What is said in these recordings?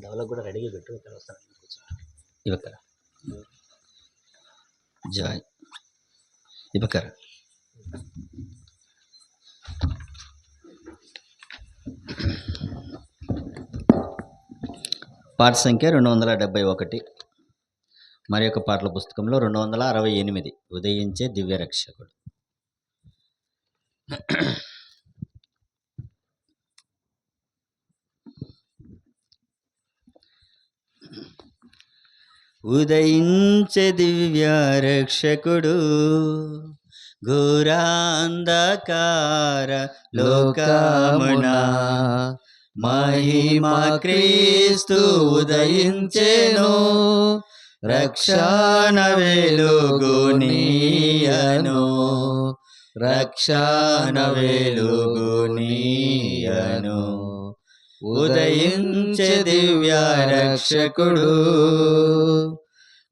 Develop కూడా రెడీగా పెట్టు. ఇక్కడ వస్తాను ఇవక్కడ జాయ్ ఇవక్కడ పాట సంఖ్య 271. మరి యొక్క పాటల పుస్తకంలో 268 ఉదయించే దివ్యరక్షకుడు. ఉదయించే దివ్యరక్షకుడు ఘోరాంధకార లోకమున మహిమా క్రీస్తు ఉదయించెను, రక్షణ వెలుగునీయను, రక్షణ వెలుగునీయను. ఉదయించే దివ్య రక్షకుడు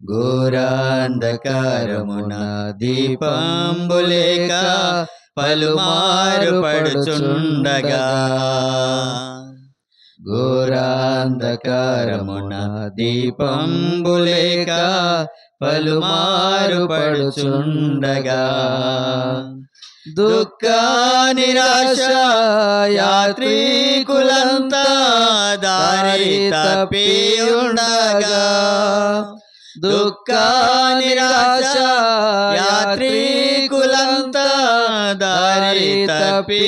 ఘోరాంధకారమున దీపంబులేక పలుమారు పడుచుండగా, ఘోరాంధకారమున దీపంబులేక పలుమారు పడుచుండగా, దుఃఖ నిరాశ యాత్రికులంతా దారి తప్పి ఉండగా, దుఃఖ నిరాశ యాత్రికులంతా దారి తప్పి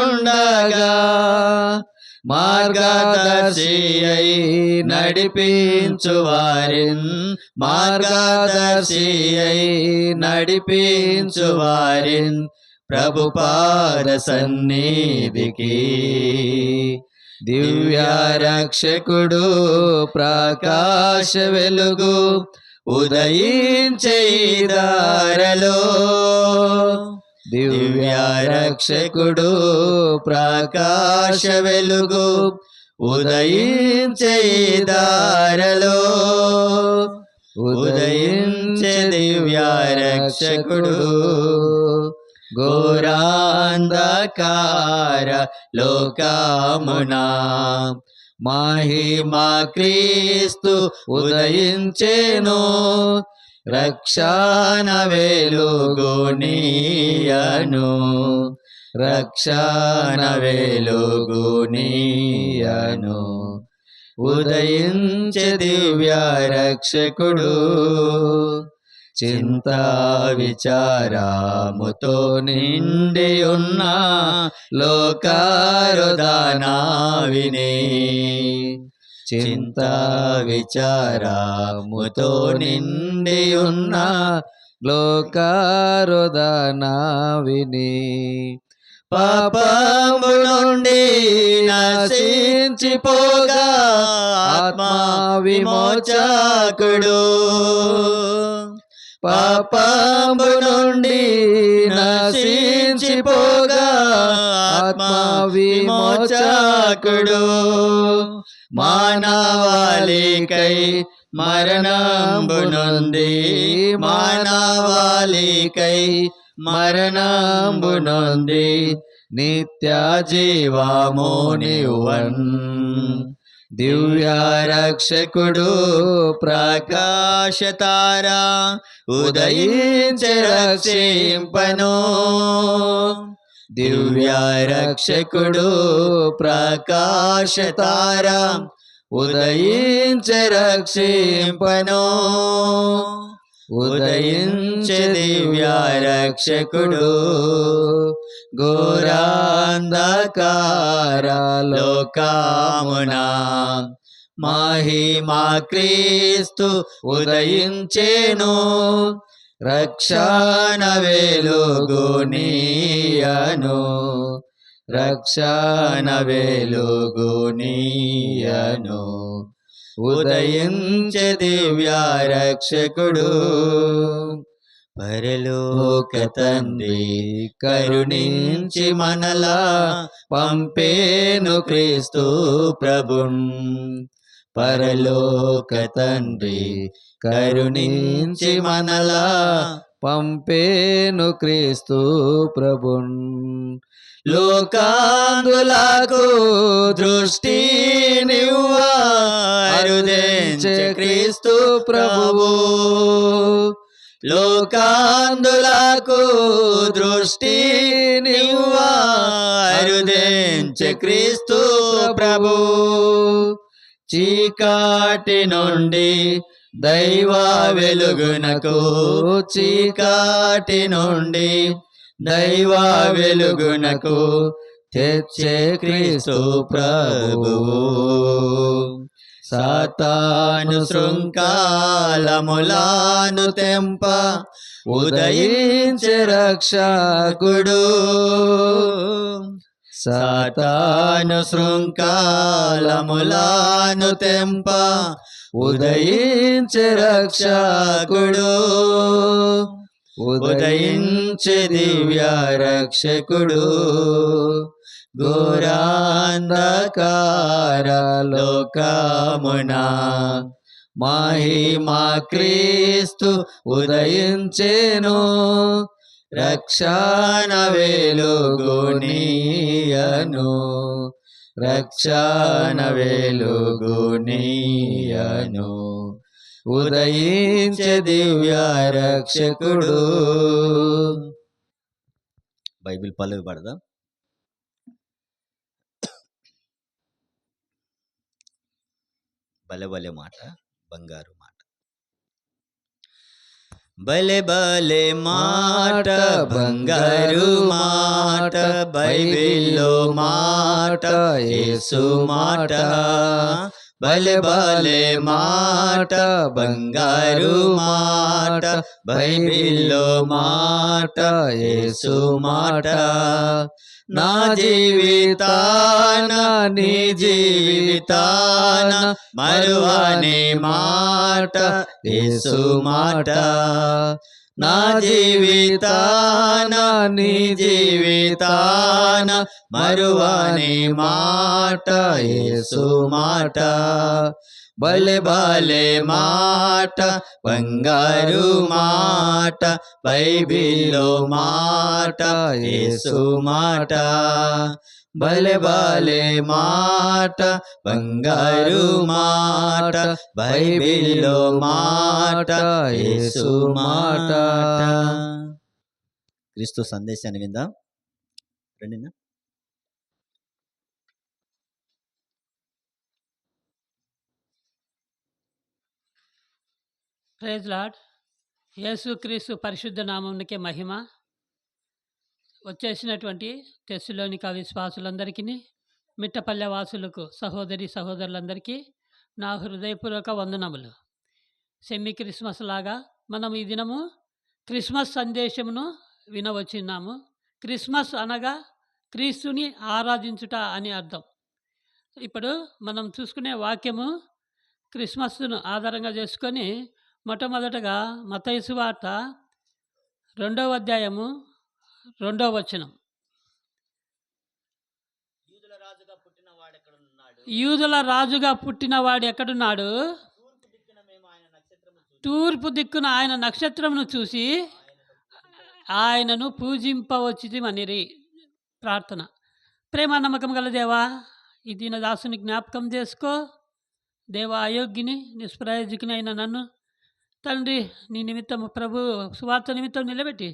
ఉండగా, మార్గదర్శి అయి నడిపించువారిన్, మార్గదర్శి అయి నడిపించువారిన్ ప్రభుపాద సన్నిధికి, దివ్య రక్షకుడు ప్రకాశ వెలుగు ఉదయించే దారలో, దివ్య రక్షకుడు ప్రకాశ వెలుగు ఉదయించే దారలో, ఉదయించే దివ్య రక్షకుడు ఘోరాంధకార లోకమున మహిమా క్రీస్తు ఉదయించెను, రక్షణ వెలుగునీయను, రక్షణ వెలుగునీయను. ఉదయించే దివ్య రక్షకుడు చింతా విచారముతో నిండి ఉన్న లోకారుదానా విని, చింతా విచారముతో నిండి ఉన్న లోకారుదానా విని, పాపము నుండి నశించిపోగా ఆత్మ విమోచకుడు, పాపము నుండి నశించిపోగా ఆత్మ విమోచకుడు, మానవాళికై మరణంబు నొంది, మానవాళికై మరణంబు నొంది నిత్య జీవము నివ్వన్, దివ్య రక్షకుడు ప్రకాశ తార ఉదయించే రక్షింపను, దివ్య రక్షకుడు ప్రకాశ తార ఉదయించే రక్షింపను, ఉదయించే దివ్య రక్షకుడు ఘోరాంధకార లోకమున మహిమా క్రీస్తు ఉదయించెను, రక్షణ వెలుగునీయను, రక్షణ వెలుగునీయను. ఉదయించే దివ్య రక్షకుడు పరలోక తండ్రి కరుణించి మనలా పంపేను క్రీస్తు ప్రభున్, పరలోక తండ్రి కరుణించి మనలా పంపేను క్రీస్తు ప్రభున్. లోకాందులకు దృష్టినివ్వా అరుదించే క్రీస్తు ప్రభువు. లోకాందులకు దృష్టినివ్వా అరుదించే క్రీస్తు ప్రభువు. చీకాటి నుండి దైవ వెలుగునకు, చీకాటి నుండి దైవ వెలుగునకు తెచ్చే క్రీస్తు ప్రభువు. సాతాను శృంఖాలములను తెంప ఉదయించే రక్షకుడు. సాతాను శృంఖాలములను తెంప ఉదయించే రక్షకుడు. ఉదయించే దివ్య రక్షకుడు. ఘోరాంధకార లోకమున మహిమా క్రీస్తు ఉదయించెను. రక్షణ వెలుగునీయను, రక్షణ వెలుగునీయను. ఉదయించే దివ్య రక్షకుడు. బైబిల్ పల్లవి పడదాం. భలే భలే మాట, బంగారు మాట. భలే భలే మాట, బంగారు మాట, బైబిల్లో మాట, యేసు మాట. భలే భలే మాట, బంగారు మాట, బైబిల్లో మాట, యేసు మాట. నా జీవితాన నీ జీవితాన మరువని మాట, యేసు మాట. నా జీవితాన నీ జీవితాన మరువని మాట, యేసు మాట. భలే భలే మాట, బంగారు మాట, బైబిల్లో మాట, యేసు మాట. భలే భలే మాట, బంగారు మాట, బైబిల్లో మాట, యేసు మాట. క్రీస్తు సందేశాన్ని విందాం రండినా. Praise lord. యేసుక్రీస్తు పరిశుద్ధ నామమునకే మహిమ. వచ్చేసినటువంటి తెస్సలోనిక విశ్వాసులందరికీ, మిట్టపల్లె వాసులకు, సహోదరి సహోదరులందరికీ నా హృదయపూర్వక వందనములు. సెమీ క్రిస్మస్ లాగా మనం ఈ దినము క్రిస్మస్ సందేశమును వినవచ్చున్నాము. క్రిస్మస్ అనగా క్రీస్తుని ఆరాధించుట అని అర్థం. ఇప్పుడు మనం చూసుకునే వాక్యము క్రిస్మస్ను ఆధారంగా చేసుకొని మొట్టమొదటగా మత్తయి సువార్త 2వ అధ్యాయము 2వ వచనం. యూదుల రాజుగా పుట్టినవాడు ఎక్కడున్నాడు? తూర్పు దిక్కున ఆయన నక్షత్రమును చూసి ఆయనను పూజింపవచ్చిమనిరి. ప్రార్థన. ప్రేమ నమ్మకం గల దేవా, ఈ దీన దాసుని జ్ఞాపకం చేసుకో. దేవా, అయోగ్యుని నిష్ప్రయోజకుని అయిన నన్ను తండ్రి నీ నిమిత్తము ప్రభు సువార్త నిమిత్తం నిలబెట్టి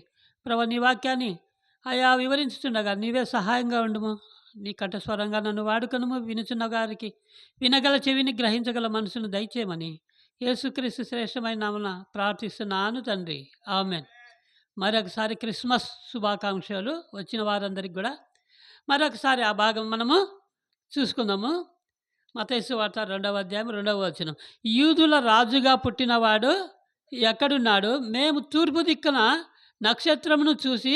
ప్రభు నీ వాక్యాన్ని అయా వివరించుతుండగా నీవే సహాయంగా ఉండుము. నీ కంఠస్వరంగా నన్ను వాడుకనుము. వినుచున్న గారికి వినగల చెవిని, గ్రహించగల మనసును దయచేయమని యేసుక్రీస్తు శ్రేష్టమైన నామమున ప్రార్థిస్తున్నాను తండ్రి. ఆమెన్. మరొకసారి క్రిస్మస్ శుభాకాంక్షలు వచ్చిన వారందరికీ కూడా మరొకసారి ఆ భాగం మనము చూసుకుందాము. మత్తయి సువార్త 2వ అధ్యాయం 2వ వచనం. యూదుల రాజుగా పుట్టినవాడు ఎక్కడున్నాడు? మేము తూర్పు దిక్కున నక్షత్రమును చూసి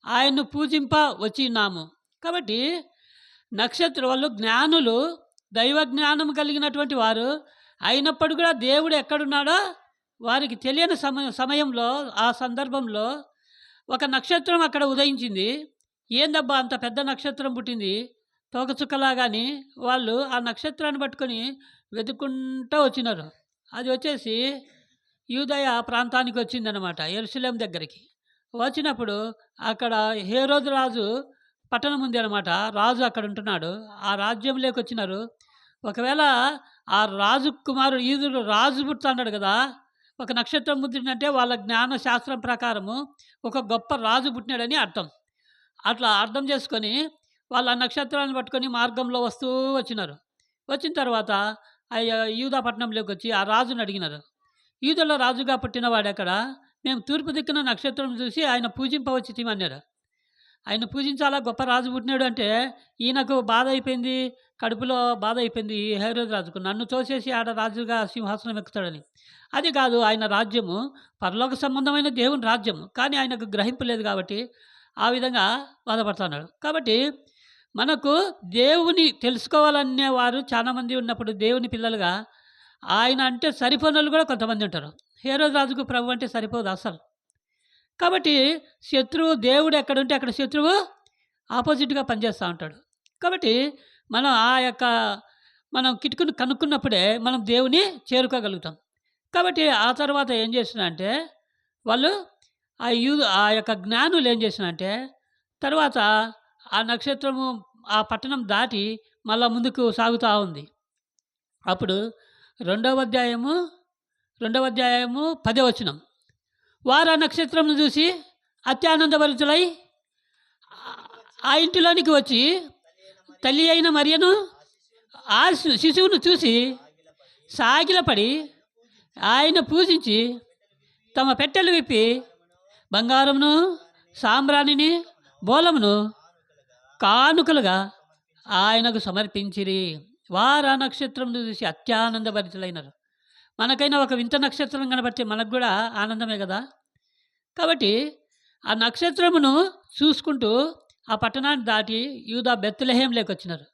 ఆయన్ను పూజింప వచ్చినాము. కాబట్టి వాళ్ళు జ్ఞానులు, దైవ జ్ఞానం కలిగినటువంటి వారు అయినప్పుడు కూడా దేవుడు ఎక్కడున్నాడో వారికి తెలియని సమయంలో, ఆ సందర్భంలో ఒక నక్షత్రం అక్కడ ఉదయించింది. ఏందబ్బా అంత పెద్ద నక్షత్రం పుట్టింది తోకచుక్కలాగాని వాళ్ళు ఆ నక్షత్రాన్ని పట్టుకొని వెతుక్కుంటూ వచ్చినారు. అది వచ్చేసి యూదయ ప్రాంతానికి వచ్చిందనమాట, యెరూషలేం దగ్గరికి. వచ్చినప్పుడు అక్కడ హేరోదు రాజు పట్టణం ఉంది అనమాట. రాజు అక్కడ ఉంటున్నాడు. ఆ రాజ్యంలోకి వచ్చినారు. ఒకవేళ ఆ రాజు కుమారుడు యూదుడు రాజు పుడుతున్నాడు కదా, ఒక నక్షత్రం పుట్టిందంటే వాళ్ళ జ్ఞాన శాస్త్రం ప్రకారము ఒక గొప్ప రాజు పుట్టినాడని అర్థం. అట్లా అర్థం చేసుకొని వాళ్ళు ఆ నక్షత్రాన్ని పట్టుకొని మార్గంలో వస్తూ వచ్చినారు. వచ్చిన తర్వాత యూదా పట్టణంలోకి వచ్చి ఆ రాజుని అడిగినారు, యూదులో రాజుగా పుట్టినవాడెక్కడ? మేము తూర్పు దిక్కున నక్షత్రం చూసి ఆయన పూజింపవచ్చితిమి అన్నాడు. ఆయన పూజించాలా, గొప్ప రాజు పుట్టినాడు అంటే ఈయనకు బాధ అయిపోయింది, కడుపులో బాధ అయిపోయింది ఈ హేరోదు రాజుకు, నన్ను తోసేసి ఆడ రాజుగా సింహాసనం ఎక్కుతాడని. అది కాదు, ఆయన రాజ్యము పరలోక సంబంధమైన దేవుని రాజ్యము, కానీ ఆయనకు గ్రహింపు లేదు కాబట్టి ఆ విధంగా బాధపడుతున్నాడు. కాబట్టి మనకు దేవుని తెలుసుకోవాలనే వారు చాలామంది ఉన్నప్పుడు దేవుని పిల్లలుగా ఆయన అంటే సరిపోని కూడా కొంతమంది ఉంటారు. హేరోదు రాజుకు ప్రభు అంటే సరిపోదు అసలు. కాబట్టి శత్రువు దేవుడు ఎక్కడుంటే అక్కడ శత్రువు ఆపోజిట్గా పనిచేస్తూ ఉంటాడు. కాబట్టి మనం మనం కిటుకును కనుక్కున్నప్పుడే మనం దేవుని చేరుకోగలుగుతాం. కాబట్టి ఆ తర్వాత ఏం చేసినా అంటే వాళ్ళు ఆ యొక్క జ్ఞానులు ఏం చేసినా అంటే తర్వాత ఆ నక్షత్రము ఆ పట్టణం దాటి మళ్ళా ముందుకు సాగుతూ ఉంది. అప్పుడు రెండవ అధ్యాయము 10వ వచనం, వారు ఆ నక్షత్రంను చూసి అత్యానందభరితులై ఆ ఇంటిలోనికి వచ్చి తల్లి అయిన మరియను ఆ శిశువును చూసి సాగిలపడి ఆయన పూజించి తమ పెట్టెలు విప్పి బంగారమును సాంబ్రాణిని బోలమును కానుకలుగా ఆయనకు సమర్పించిరి. వారు ఆ నక్షత్రం చూసి అత్యానందభరితులైనారు. మనకైనా ఒక వింత నక్షత్రం కనబడితే మనకు కూడా ఆనందమే కదా. కాబట్టి ఆ నక్షత్రమును చూసుకుంటూ ఆ పట్టణాన్ని దాటి యూదా బెత్లెహేంలోకి వచ్చినారు.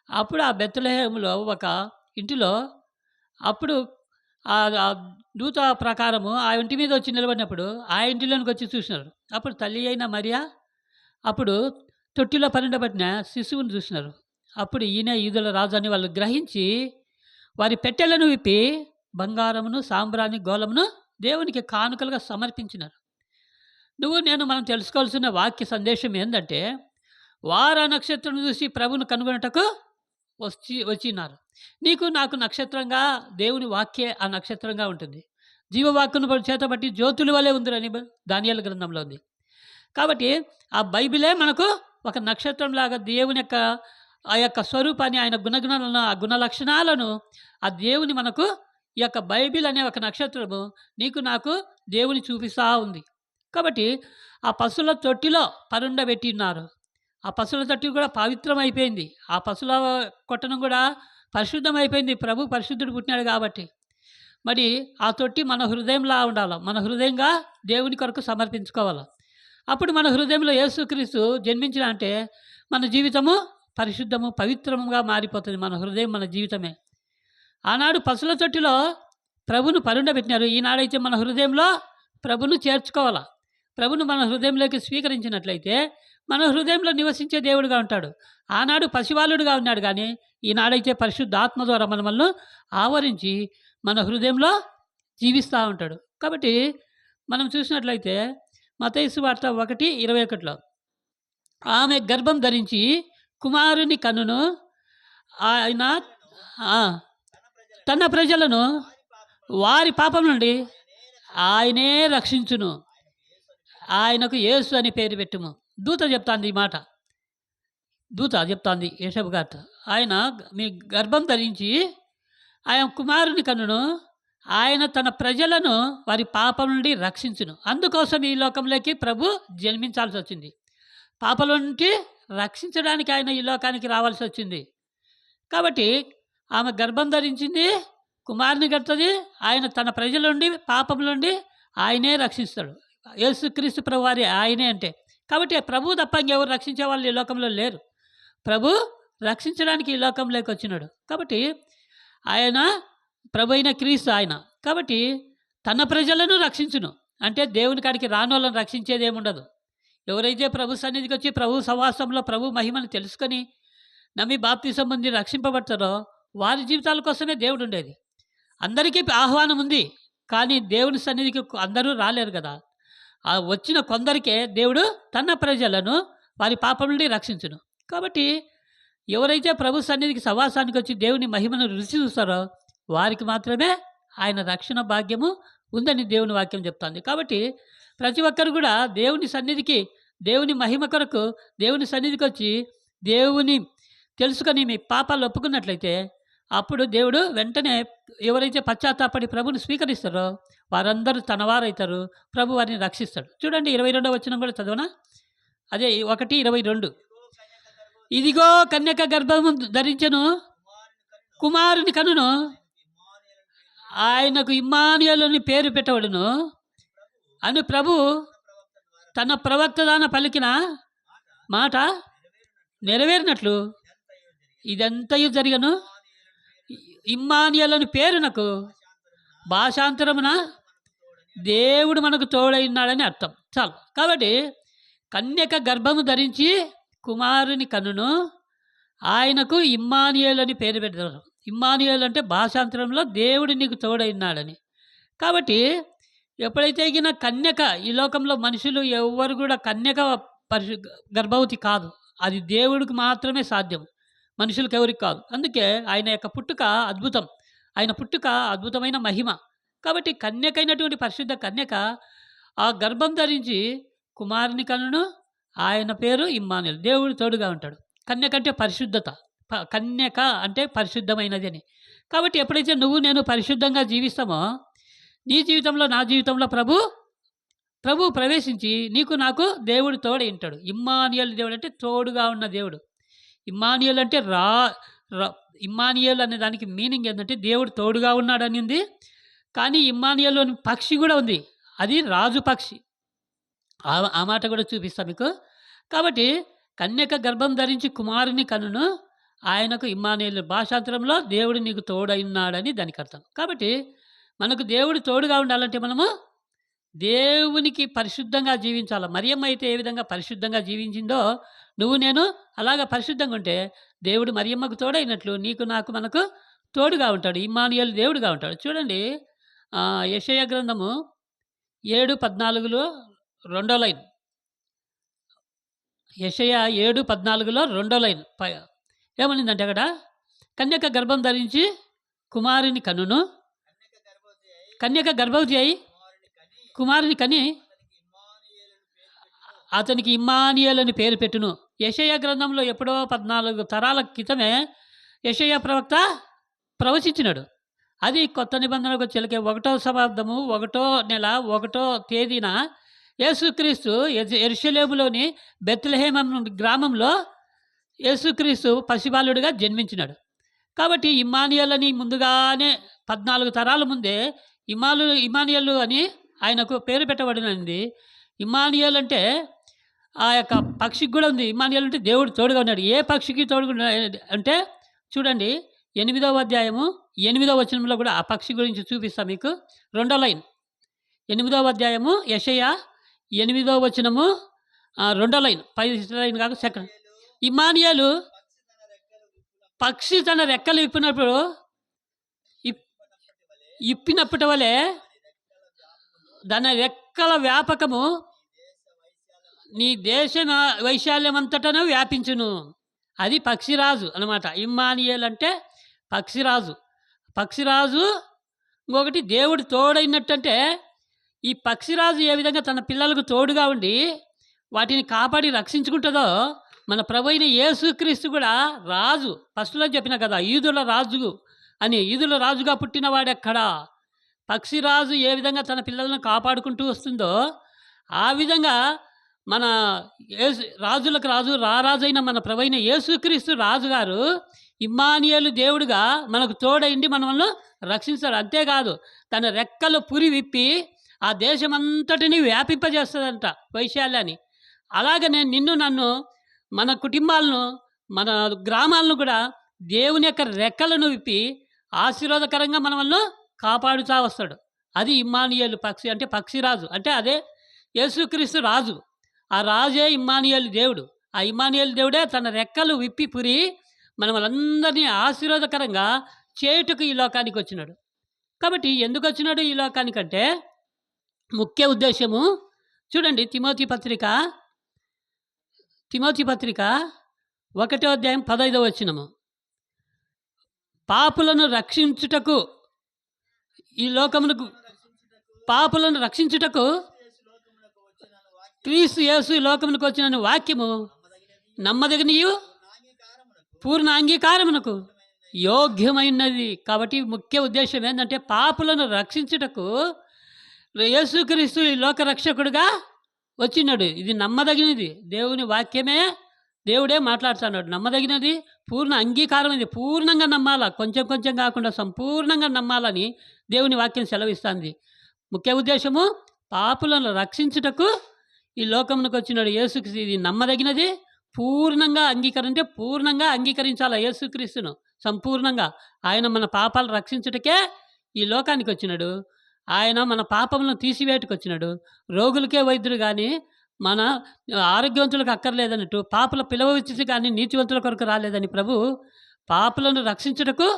అప్పుడు ఆ బెత్లెహేములో ఒక ఇంటిలో అప్పుడు ఆ దూత ప్రకారము ఆ ఇంటి మీద వచ్చి నిలబడినప్పుడు ఆ ఇంటిలోనికి వచ్చి చూసినారు. అప్పుడు తల్లి అయిన మరియా అప్పుడు తొట్టిలో పరుండబెట్టిన శిశువుని చూసినారు. అప్పుడు ఈయన యూదుల రాజు అని వాళ్ళు గ్రహించి వారి పెట్టెలను విప్పి బంగారమును సాంబ్రాణి గోళమును దేవునికి కానుకలుగా సమర్పించినారు. మనం తెలుసుకోవాల్సిన వాక్య సందేశం ఏంటంటే, వారు ఆ నక్షత్రం చూసి ప్రభును కనుగొనటకు వచ్చినారు. నీకు నాకు నక్షత్రంగా దేవుని వాక్యే ఆ నక్షత్రంగా ఉంటుంది. జీవవాక్కును చేతబట్టి జ్యోతుల వలె ఉందిరని దానియేలు గ్రంథంలో ఉంది. కాబట్టి ఆ బైబిలే మనకు ఒక నక్షత్రంలాగా దేవుని యొక్క ఆ యొక్క స్వరూపాన్ని, ఆయన గుణగుణాలను, ఆ గుణ లక్షణాలను ఆ దేవుని మనకు ఈ యొక్క బైబిల్ అనే ఒక నక్షత్రము నీకు నాకు దేవుని చూపిస్తూ ఉంది. కాబట్టి ఆ పశువుల తొట్టిలో పరుండబెట్టిన్నారు. ఆ పశువుల తొట్టి కూడా పవిత్రమైపోయింది. ఆ పశువుల కొట్టడం కూడా పరిశుద్ధమైపోయింది. ప్రభు పరిశుద్ధుడు పుట్టినాడు కాబట్టి. మరి ఆ తొట్టి మన హృదయంలా ఉండాలి. మన హృదయంగా దేవుని కొరకు సమర్పించుకోవాలి. అప్పుడు మన హృదయంలో యేసుక్రీస్తు జన్మించిన అంటే మన జీవితము పరిశుద్ధము పవిత్రముగా మారిపోతుంది. మన హృదయం మన జీవితమే. ఆనాడు పశువుల తొట్టిలో ప్రభును పరుండబెట్టినారు. ఈనాడైతే మన హృదయంలో ప్రభును చేర్చుకోవాలా. ప్రభును మన హృదయంలోకి స్వీకరించినట్లయితే మన హృదయంలో నివసించే దేవుడుగా ఉంటాడు. ఆనాడు పసివాలుడుగా ఉన్నాడు, కానీ ఈనాడైతే పరిశుద్ధాత్మ ద్వారా మనల్ని ఆవరించి మన హృదయంలో జీవిస్తూ ఉంటాడు. కాబట్టి మనం చూసినట్లయితే మత్తయి సువార్త 1:21 ఆమె గర్భం ధరించి కుమారుని కనును, ఆయన తన ప్రజలను వారి పాపం నుండి ఆయనే రక్షించును, ఆయనకు యేసు అని పేరు పెట్టుము. దూత చెప్తాంది ఈ మాట. దూత చెప్తాంది యేషబు గారితో, ఆయన మీ గర్భం ధరించి ఆయన కుమారుని కనును, ఆయన తన ప్రజలను వారి పాపం నుండి రక్షించును. అందుకోసం ఈ లోకంలోకి ప్రభు జన్మించాల్సి వచ్చింది. పాపల నుండి రక్షించడానికి ఆయన ఈ లోకానికి రావాల్సి వచ్చింది. కాబట్టి ఆమె గర్భం ధరించింది, కుమారుని కడుతుంది, ఆయన తన ప్రజల నుండి పాపం నుండి ఆయనే రక్షిస్తాడు. యేసుక్రీస్తు ప్రభు వారి ఆయనే అంటే. కాబట్టి ప్రభు తప్ప ఇంకెవరు రక్షించే వాళ్ళు ఈ లోకంలో లేరు. ప్రభు రక్షించడానికి ఈ లోకంలోకి వచ్చినాడు. కాబట్టి ఆయన ప్రభు అయిన క్రీస్తు ఆయన. కాబట్టి తన ప్రజలను రక్షించును అంటే దేవుని కాడికి రాని వాళ్ళని రక్షించేది ఏముండదు. ఎవరైతే ప్రభు సన్నిధికి వచ్చి ప్రభు సవాసంలో ప్రభు మహిమను తెలుసుకొని నమ్మి బాప్తిసం పొంది రక్షింపబడతారో వారి జీవితాల కోసమే దేవుడు ఉండేది. అందరికీ ఆహ్వానం ఉంది, కానీ దేవుని సన్నిధికి అందరూ రాలేరు కదా. ఆ వచ్చిన కొందరికే దేవుడు తన ప్రజలను వారి పాపం నుండి రక్షించును. కాబట్టి ఎవరైతే ప్రభు సన్నిధికి సవాసానికి వచ్చి దేవుని మహిమను రుచి చూస్తారో వారికి మాత్రమే ఆయన రక్షణ భాగ్యము ఉందని దేవుని వాక్యం చెప్తుంది. కాబట్టి ప్రతి ఒక్కరు కూడా దేవుని సన్నిధికి, దేవుని మహిమ కొరకు దేవుని సన్నిధికి వచ్చి దేవుని తెలుసుకొని మీ పాపాలు ఒప్పుకున్నట్లయితే అప్పుడు దేవుడు వెంటనే ఎవరైతే పశ్చాత్తాపడి ప్రభుని స్వీకరిస్తారో వారందరూ తన వారవుతారు. ప్రభు వారిని రక్షిస్తాడు. చూడండి 22వ వచనం కూడా చదవనా? అదే 1:22. ఇదిగో కన్యక గర్భము ధరించెను, కుమారుని కనును, ఆయనకు ఇమ్మానుయేలు అని పేరు పెట్టవడును అని ప్రభు తన ప్రవక్త దాన పలికిన మాట నెరవేరినట్లు ఇదంతయు జరిగను. ఇమ్మానుయేలు అని పేరునకు భాషాంతరమున దేవుడు మనకు తోడైనాడని అర్థం. చాలు. కాబట్టి కన్యక గర్భము ధరించి కుమారుని కనును, ఆయనకు ఇమ్మానుయేలు అని పేరు పెడతారు. ఇమ్మానుయేలు అంటే భాషాంతరంలో దేవుడు నీకు తోడైనాడని. కాబట్టి ఎప్పుడైతే గిన కన్యక, ఈ లోకంలో మనుషులు ఎవ్వరు కూడా కన్యక గర్భవతి కాదు. అది దేవుడికి మాత్రమే సాధ్యం, మనుషులకు ఎవరికి కాదు. అందుకే ఆయన యొక్క పుట్టుక అద్భుతం, ఆయన పుట్టుక అద్భుతమైన మహిమ. కాబట్టి కన్యకైనటువంటి పరిశుద్ధ కన్యక ఆ గర్భం ధరించి కుమారుని కనును, ఆయన పేరు ఇమ్మానుయేలు, దేవుడు తోడుగా ఉంటాడు. కన్యక అంటే పరిశుద్ధత, కన్యక అంటే పరిశుద్ధమైనది అని. కాబట్టి ఎప్పుడైతే నువ్వు నేను పరిశుద్ధంగా జీవిస్తామో నీ జీవితంలో, నా జీవితంలో ప్రభు ప్రవేశించి నీకు నాకు దేవుడు తోడై ఉంటాడు. ఇమ్మానుయేలు దేవుడు అంటే తోడుగా ఉన్న దేవుడు. ఇమ్మానుయేలు అంటే ఇమ్మానుయేలు అనే దానికి మీనింగ్ ఏంటంటే దేవుడు తోడుగా ఉన్నాడని ఉంది. కానీ ఇమ్మానుయేలు అని పక్షి కూడా ఉంది, అది రాజు పక్షి. ఆ మాట కూడా చూపిస్తాను మీకు. కాబట్టి కన్యక గర్భం ధరించి కుమారుని కనును, ఆయనకు ఇమ్మానుయేలు, భాషాంతరంలో దేవుడు నీకు తోడైనాడని దానికి అర్థం. కాబట్టి మనకు దేవుడు తోడుగా ఉండాలంటే మనము దేవునికి పరిశుద్ధంగా జీవించాలి. మరియమ్మ అయితే ఏ విధంగా పరిశుద్ధంగా జీవించిందో నువ్వు నేను అలాగా పరిశుద్ధంగా ఉంటే దేవుడు మరియమ్మకు తోడైనట్లు నీకు నాకు మనకు తోడుగా ఉంటాడు. ఇమ్మానుయేలు దేవుడుగా ఉంటాడు. చూడండి యెషయా గ్రంథము 7:14లో 2వ లైన్. యెషయా 7:14లో 2వ లైన్ ఏమనిందంటే అక్కడ, కన్యక గర్భం ధరించి కుమారుని కనును, కన్యక గర్భవతి అయి కుమారుని కని అతనికి ఇమ్మానుయేలు అని పేరు పెట్టును. యెషయా గ్రంథంలో ఎప్పుడో 14 తరాల క్రితమే యెషయా ప్రవక్త ప్రవచించినాడు. అది కొత్త నిబంధనకు చిలకే 1వ శతాబ్దము 1వ నెల 1వ తేదీన యేసుక్రీస్తు యెరూషలేములోని బెత్లెహేమ్ గ్రామంలో యేసుక్రీస్తు పసిబాలుడిగా జన్మించినాడు. కాబట్టి ఇమ్మానుయేలు అని ముందుగానే 14 తరాల ముందే ఇమ్మానుయేలు అని ఆయనకు పేరు పెట్టబడినది. ఇమ్మానుయేలు అంటే ఆ యొక్క పక్షికి కూడా ఉంది. ఇమ్మానుయేలు అంటే దేవుడు తోడుగా ఉన్నాడు. ఏ పక్షికి తోడుగా అంటే చూడండి 8వ అధ్యాయము 8వ వచనంలో కూడా ఆ పక్షి గురించి చూపిస్తాను మీకు. 2వ లైన్ 8వ అధ్యాయము యెషయా 8వ వచనము 2వ లైన్, 5వ లైన్ కాక సెకండ్. ఇమ్మానుయేలు పక్షి తన రెక్కలు ఇప్పినప్పటి వలె దాని రెక్కల వ్యాపకము నీ దేశ వైశాల్యమంతటను వ్యాపించును. అది పక్షిరాజు అన్నమాట. ఇమ్మానుయేలు అంటే పక్షిరాజు. పక్షిరాజు ఇంకొకటి దేవుడు తోడైనట్టు. అంటే ఈ పక్షిరాజు ఏ విధంగా తన పిల్లలకు తోడుగా ఉండి వాటిని కాపాడి రక్షించుకుంటుందో మన ప్రభు అయిన యేసుక్రీస్తు కూడా రాజు. ఫస్ట్లో చెప్పిన కదా ఈదుల రాజు అని. ఈదుల రాజుగా పుట్టినవాడెక్కడా? పక్షిరాజు ఏ విధంగా తన పిల్లలను కాపాడుకుంటూ వస్తుందో ఆ విధంగా మన రాజులకు రాజు, రారాజైన మన ప్రభు అయిన యేసుక్రీస్తు రాజుగారు ఇమ్మానుయేలు దేవుడుగా మనకు తోడైండి మనల్ని రక్షిస్తాడు. అంతేకాదు తన రెక్కలు పురి విప్పి ఆ దేశమంతటిని వ్యాపింపజేస్తుందంట వైశాల్యాన్ని. అలాగనే నిన్ను నన్ను, మన కుటుంబాలను, మన గ్రామాలను కూడా దేవుని యొక్క రెక్కలను విప్పి ఆశీర్వాదకరంగా మనల్ని కాపాడుతూ వస్తాడు. అది ఇమ్మానుయేలు పక్షి అంటే పక్షిరాజు అంటే అదే యేసుక్రీస్తు రాజు. ఆ రాజే ఇమ్మానుయేలు దేవుడు. ఆ ఇమ్మానుయేలు దేవుడే తన రెక్కలు విప్పి పురి మనలందరినీ ఆశీర్వాదకరంగా చేయుటకు ఈ లోకానికి వచ్చినాడు. కాబట్టి ఎందుకు వచ్చినాడు ఈ లోకానికంటే ముఖ్య ఉద్దేశము చూడండి, తిమోతి పత్రిక 1వ అధ్యాయం 15వ వచనము. పాపులను రక్షించుటకు ఈ లోకమునకు పాపులను రక్షించుటకు క్రీస్తు యేసు ఈ లోకమునకు వచ్చిన వాక్యము నమ్మదగినయు పూర్ణ అంగీకారమునకు యోగ్యమైనది. కాబట్టి ముఖ్య ఉద్దేశం ఏంటంటే పాపులను రక్షించుటకు యేసుక్రీస్తు ఈ లోక రక్షకుడుగా వచ్చినాడు. ఇది నమ్మదగినది. దేవుని వాక్యమే, దేవుడే మాట్లాడుతున్నాడు. నమ్మదగినది, పూర్ణ అంగీకారం. ఇది పూర్ణంగా నమ్మాలా, కొంచెం కొంచెం కాకుండా సంపూర్ణంగా నమ్మాలని దేవుని వాక్యం సెలవిస్తుంది. ముఖ్య ఉద్దేశము పాపులను రక్షించుటకు ఈ లోకమునకు వచ్చినాడు యేసుక్రీస్తు. ఇది నమ్మదగినది, పూర్ణంగా అంగీకరించే పూర్ణంగా అంగీకరించాలా యేసుక్రీస్తును సంపూర్ణంగా. ఆయన మన పాపాలు రక్షించుటకే ఈ లోకానికి వచ్చినాడు. ఆయన మన పాపములను తీసివేయటకు వచ్చినాడు. రోగులకే వైద్యుడు కానీ మన ఆరోగ్యవంతులకు అక్కర్లేదన్నట్టు, పాపుల పిలవచ్చి కానీ నీతివంతుల కొరకు రాలేదని ప్రభు పాపులను రక్షించుటకు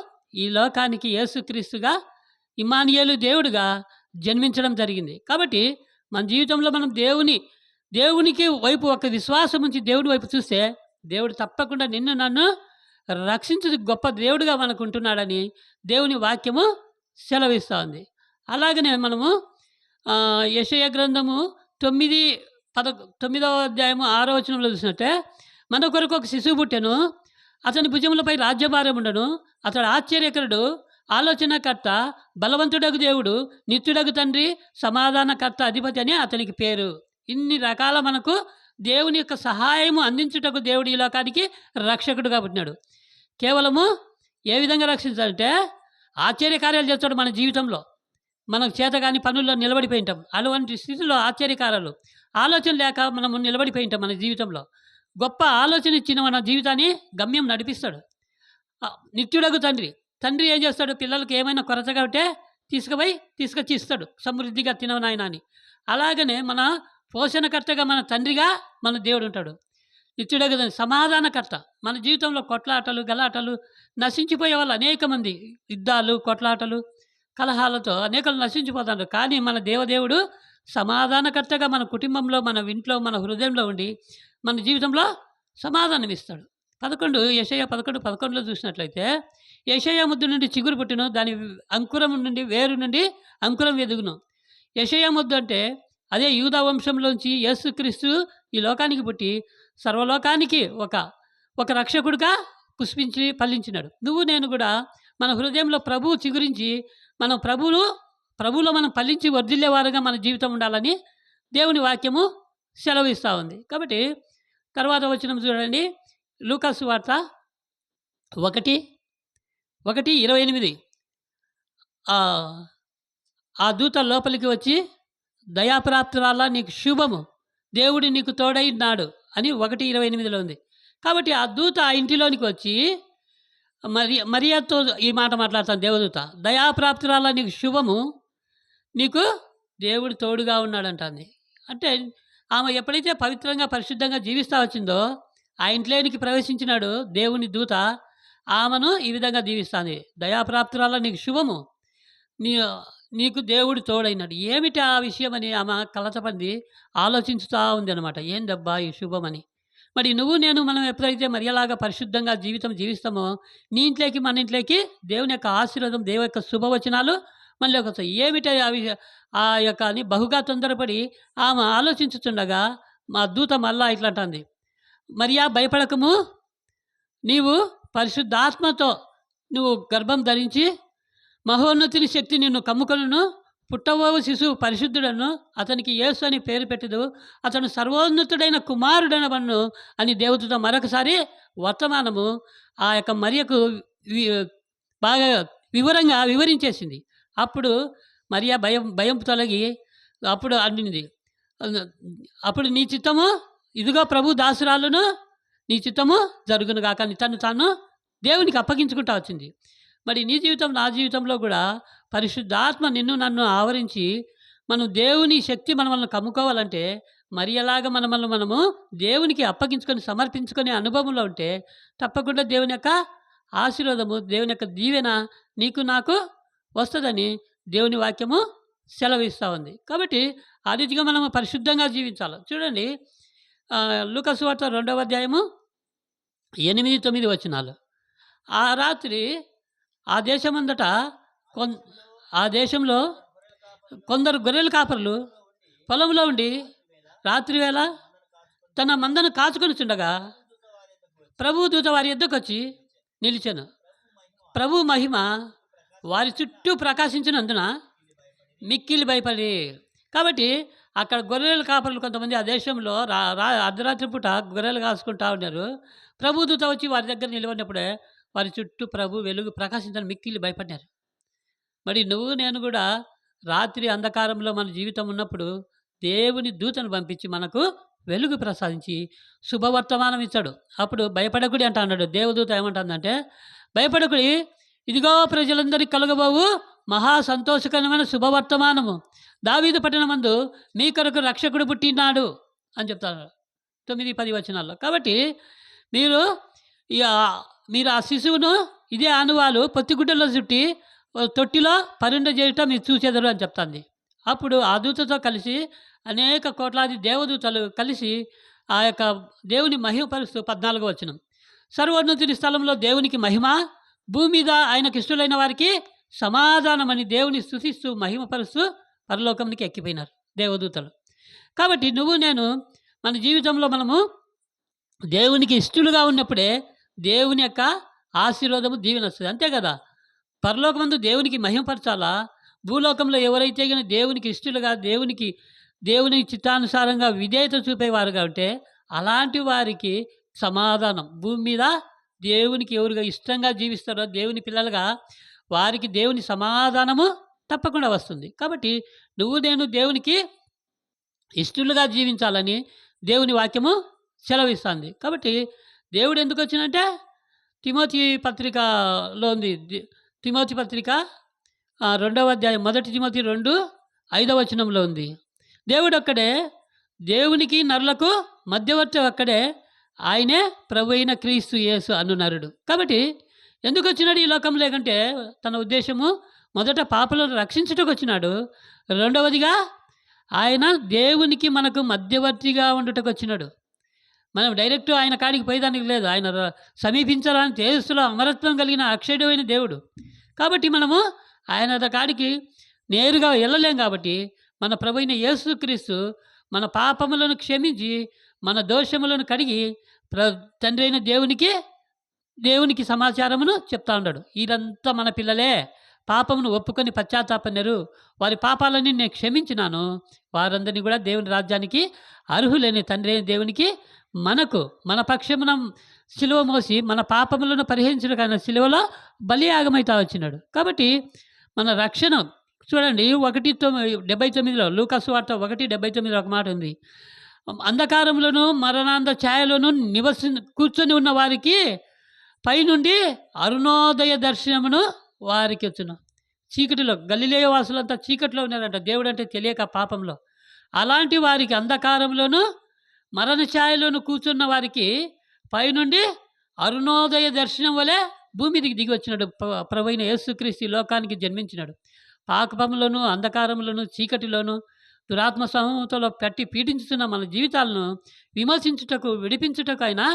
ఈ లోకానికి యేసుక్రీస్తుగా ఇమ్మానుయేలు దేవుడుగా జన్మించడం జరిగింది. కాబట్టి మన జీవితంలో మనం దేవునికి వైపు ఒక విశ్వాసం ఉంచి దేవుడి వైపు చూస్తే దేవుడు తప్పకుండా నిన్ను నన్ను రక్షించు గొప్ప దేవుడుగా మనకు ఉంటున్నాడని దేవుని వాక్యము సెలవిస్తూ ఉంది. అలాగనే మనము యెషయా గ్రంథము 9వ అధ్యాయము 6వ వచనంలో చూసినట్టే, మన కొరకు ఒక శిశువు పుట్టెను, అతని భుజములపై రాజ్యభారం ఉండను, అతడు ఆశ్చర్యకరుడు, ఆలోచనకర్త, బలవంతుడగు దేవుడు, నిత్యుడగు తండ్రి, సమాధానకర్త, అధిపతి అని అతనికి పేరు. ఇన్ని రకాల మనకు దేవుని యొక్క సహాయము అందించుటకు దేవుడు ఈ లోకానికి రక్షకుడుగా పుట్టినాడు. కేవలము ఏ విధంగా రక్షించాలంటే ఆశ్చర్యకార్యాలు చేస్తాడు మన జీవితంలో. మనకు చేతగాని పనుల్లో నిలబడిపోయి ఉంటాం. అటువంటి స్థితిలో ఆశ్చర్యకారాలు, ఆలోచన లేక మనము నిలబడిపోయి ఉంటాం. మన జీవితంలో గొప్ప ఆలోచన ఇచ్చిన మన జీవితాన్ని గమ్యం నడిపిస్తాడు. నిత్యుడగు తండ్రి ఏం చేస్తాడు? పిల్లలకు ఏమైనా కొరతగా ఉంటే తీసుకొచ్చి ఇస్తాడు, సమృద్ధిగా తినవనాయన అని. అలాగనే మన పోషణకర్తగా మన తండ్రిగా మన దేవుడు ఉంటాడు. నిత్యుడగు సమాధానకర్త. మన జీవితంలో కొట్లాటలు గలాటలు నశించిపోయే వాళ్ళు అనేక మంది, యుద్ధాలు కొట్లాటలు కలహాలతో అనేకలు నశించిపోతారు. కానీ మన దేవదేవుడు సమాధానకర్తగా మన కుటుంబంలో, మన ఇంట్లో, మన హృదయంలో ఉండి మన జీవితంలో సమాధానం ఇస్తాడు. యెషయా 11:11లో చూసినట్లయితే, యెషయా ముద్దు నుండి చిగురు పుట్టును, దాని అంకురం నుండి వేరు నుండి అంకురం ఎదుగును. యెషయా ముద్దు అంటే అదే యూదా వంశంలోంచి యేసుక్రీస్తు ఈ లోకానికి పుట్టి సర్వలోకానికి ఒక రక్షకుడిగా పుష్పించి ఫలించినాడు. నువ్వు నేను కూడా మన హృదయంలో ప్రభువు చిగురించి మనం ప్రభువులో మనం ఫలించి వర్ధిల్లేవారుగా మన జీవితం ఉండాలని దేవుని వాక్యము సెలవిస్తూ ఉంది. కాబట్టి తర్వాత వచనం చూడండి, లూకాసు వార్త 1:28. ఆ దూత లోపలికి వచ్చి, దయాప్రాప్తురాలా నీకు శుభము, దేవుడు నీకు తోడై ఉన్నాడు అని 1:28లో ఉంది. కాబట్టి ఆ దూత ఆ ఇంటిలోనికి వచ్చి మరియాతో ఈ మాట మాట్లాడతాను. దేవదూత, దయాప్రాప్తురాలా నీకు శుభము, నీకు దేవుడు తోడుగా ఉన్నాడంటుంది. అంటే ఆమె ఎప్పుడైతే పవిత్రంగా పరిశుద్ధంగా జీవిస్తూ వచ్చిందో ఆ ఇంట్లోనికి ప్రవేశించినాడు దేవుని దూత, ఆమెను ఈ విధంగా దీవిస్తుంది. దయాప్రాప్తురాలా నీకు శుభము, నీకు దేవుడు తోడైనాడు. ఏమిటి ఆ విషయం అని ఆమె కలతపంది ఆలోచించుతూ ఉంది అనమాట. ఏందబ్బా ఈ శుభమని. మరి నువ్వు నేను మనం ఎప్పుడైతే మరియలాగా పరిశుద్ధంగా జీవిస్తామో నీ ఇంట్లోకి మన ఇంట్లోకి దేవుని యొక్క ఆశీర్వాదం, దేవుని యొక్క శుభవచనాలు మనలోకి వస్తాయి. ఏమిటి ఆ యొక్క అని బహుగా తొందరపడి ఆమె ఆలోచించుతుండగా మా దూత మళ్ళా ఇట్లా అంటుంది, మరియా భయపడకము, నీవు పరిశుద్ధాత్మతో నువ్వు గర్భం ధరించి మహోన్నతుని శక్తి నిన్ను కమ్ముకొనును, పుట్టబోవు శిశువు పరిశుద్ధుడను, అతనికి యేసు అని పేరు పెట్టదు, అతను సర్వోన్నతుడైన కుమారుడనవను అని దేవదూత మరొకసారి వర్తమానము ఆ యొక్క మరియకు బాగా వివరంగా వివరించేసింది. అప్పుడు మరియా భయం తొలగి అప్పుడు అన్నింది, అప్పుడు నీ చిత్తము, ఇదిగో ప్రభు దాసురాలను, నీ చిత్తము జరుగును గాక అని తాను దేవునికి అప్పగించుకుంటా వచ్చింది. మరి నీ జీవితం నా జీవితంలో కూడా పరిశుద్ధాత్మ నిన్ను నన్ను ఆవరించి మనం దేవుని శక్తి మనల్ని కమ్ముకోవాలంటే మరి ఎలాగ మనము దేవునికి అప్పగించుకొని సమర్పించుకునే అనుభవంలో ఉంటే తప్పకుండా దేవుని యొక్క ఆశీర్వాదము, దేవుని యొక్క దీవెన నీకు నాకు వస్తుందని దేవుని వాక్యము సెలవిస్తూ ఉంది. కాబట్టి ఆ రీతిగా మనము పరిశుద్ధంగా జీవించాలి. చూడండి, లూకా సువార్త 2వ అధ్యాయము 8, 9 వచనాలు. ఆ రాత్రి ఆ దేశమంతటా ఆ దేశంలో కొందరు గొర్రెల కాపరులు పొలంలో ఉండి రాత్రి వేళ తన మందను కాచుకొనిచుండగా ప్రభువు దూత వారి యొద్దకు వచ్చి నిలిచెను. ప్రభు మహిమ వారి చుట్టూ ప్రకాశించినందున మిక్కిలి భయపడి. కాబట్టి అక్కడ గొర్రెల కాపరులు కొంతమంది ఆ దేశంలో అర్ధరాత్రి పూట గొర్రెలు కాసుకుంటా ఉన్నారు. ప్రభు దూత వచ్చి వారి దగ్గర నిలబడినప్పుడే వారి చుట్టూ ప్రభు వెలుగు ప్రకాశించని మిక్కిలి భయపడ్డారు. మరి నువ్వు నేను కూడా రాత్రి అంధకారంలో మన జీవితం ఉన్నప్పుడు దేవుని దూతను పంపించి మనకు వెలుగు ప్రసాదించి శుభవర్తమానం ఇచ్చాడు. అప్పుడు భయపడకుడి అంట అన్నాడు. దేవదూత ఏమంటుందంటే, భయపడకుడి, ఇదిగో ప్రజలందరికీ కలుగబోవు మహా సంతోషకరమైన శుభవర్తమానము, దావీదు పట్టణమందు మీ కొరకు రక్షకుడు పుట్టినాడు అని చెప్తాను 9, 10 వచనాల్లో. కాబట్టి మీరు ఆ శిశువును ఇదే ఆనువాలు పొత్తిగుడ్డలో చుట్టి తొట్టిలో పరుండ చేయటం మీరు చూసేదరు అని చెప్తుంది. అప్పుడు ఆ దూతతో కలిసి అనేక కోట్లాది దేవదూతలు కలిసి ఆ యొక్క దేవుని మహిమపరుస్తూ 14వ వచనం, సర్వోన్నతుని స్థలంలో దేవునికి మహిమ, భూమి మీద ఆయనకు ఇష్టలైన వారికి సమాధానమని దేవుని స్తుతిస్తూ మహిమపరుస్తూ పరలోకంకి ఎక్కిపోయినారు దేవదూతలు. కాబట్టి నువ్వు నేను మన జీవితంలో మనము దేవునికి ఇష్టలుగా ఉన్నప్పుడే దేవుని యొక్క ఆశీర్వాదము దీవెన వస్తుంది. అంతే కదా. పరలోకమందు దేవునికి మహిమపరచాలా, భూలోకంలో ఎవరైతే కానీ దేవునికి ఇష్టలుగా దేవుని చిత్తానుసారంగా విధేయత చూపేవారుగా ఉంటే అలాంటి వారికి సమాధానం, భూమి మీద దేవునికి ఎవరుగా ఇష్టంగా జీవిస్తారో దేవుని పిల్లలుగా వారికి దేవుని సమాధానము తప్పకుండా వస్తుంది. కాబట్టి నువ్వు నేను దేవునికి ఇష్టలుగా జీవించాలని దేవుని వాక్యము సెలవిస్తుంది. కాబట్టి దేవుడు ఎందుకు వచ్చినంటే తిమోతి పత్రికలో ఉంది. తిమోతి పత్రిక 2వ అధ్యాయం 1 తిమోతి 2, 5వ వచనంలో ఉంది. దేవుడు ఒక్కడే, దేవునికి నరులకు మధ్యవర్తి ఒక్కడే, ఆయనే ప్రభు అయిన క్రీస్తు యేసు అను నరుడు. కాబట్టి ఎందుకు వచ్చినాడు ఈ లోకం? లేకంటే తన ఉద్దేశము మొదట పాపలను రక్షించుటకు వచ్చినాడు, రెండవదిగా ఆయన దేవునికి మనకు మధ్యవర్తిగా ఉండుటకు వచ్చినాడు. మనం డైరెక్ట్ ఆయన కాడికి పోయేదానికి లేదు. ఆయన సమీపించాలని తేజస్సులో అమరత్వం కలిగిన అక్షయుడైన దేవుడు. కాబట్టి మనము ఆయన కాడికి నేరుగా వెళ్ళలేం. కాబట్టి మన ప్రభువైన యేసుక్రీస్తు మన పాపములను క్షమించి మన దోషములను కడిగి తండ్రి అయిన దేవునికి సమాచారమును చెప్తా ఉన్నాడు. వీరంతా మన పిల్లలే, పాపమును ఒప్పుకొని పశ్చాత్తాపన్నారు, వారి పాపాలన్నీ నేను క్షమించినాను, వారందరినీ కూడా దేవుని రాజ్యానికి అర్హులేని తండ్రి అయిన దేవునికి మన పక్షమున శిలువ మోసి మన పాపములను పరిహరించడం కానీ శిలువలో బలియాగమైతా వచ్చినాడు. కాబట్టి మన రక్షణ చూడండి 1:79 లూకా సువార్త 1:79 ఒక మాట ఉంది. అంధకారంలోను మరణాంధ ఛాయలోను కూర్చొని ఉన్న వారికి పైనుండి అరుణోదయ దర్శనమును వారికి వచ్చును. చీకటిలో గలిలయ వాసులంతా చీకటిలో ఉన్నారంట, దేవుడు అంటే తెలియక పాపంలో. అలాంటి వారికి అంధకారంలోను మరణ ఛాయలోను కూర్చున్న వారికి పైనుండి అరుణోదయ దర్శనం వలె భూమిదికి దిగి వచ్చినాడు ప్రభువైన యేసుక్రీస్తు లోకానికి జన్మించినాడు. పాపంలోను అంధకారంలోను చీకటిలోను దురాత్మ సమూహంతో పెట్టి పీడించుతున్న మన జీవితాలను విమర్శించుటకు విడిపించుటకు అయినా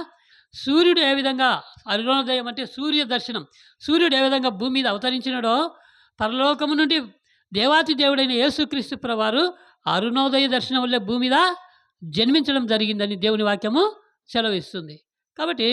సూర్యుడు ఏ విధంగా అరుణోదయం అంటే సూర్య దర్శనం, సూర్యుడు ఏ విధంగా భూమి మీద అవతరించినాడో పరలోకము నుండి దేవాతి దేవుడైన యేసుక్రీస్తు ప్రభువారు అరుణోదయ దర్శనం వల్లే భూమి మీద జన్మించడం జరిగిందని దేవుని వాక్యము సెలవిస్తుంది. కాబట్టి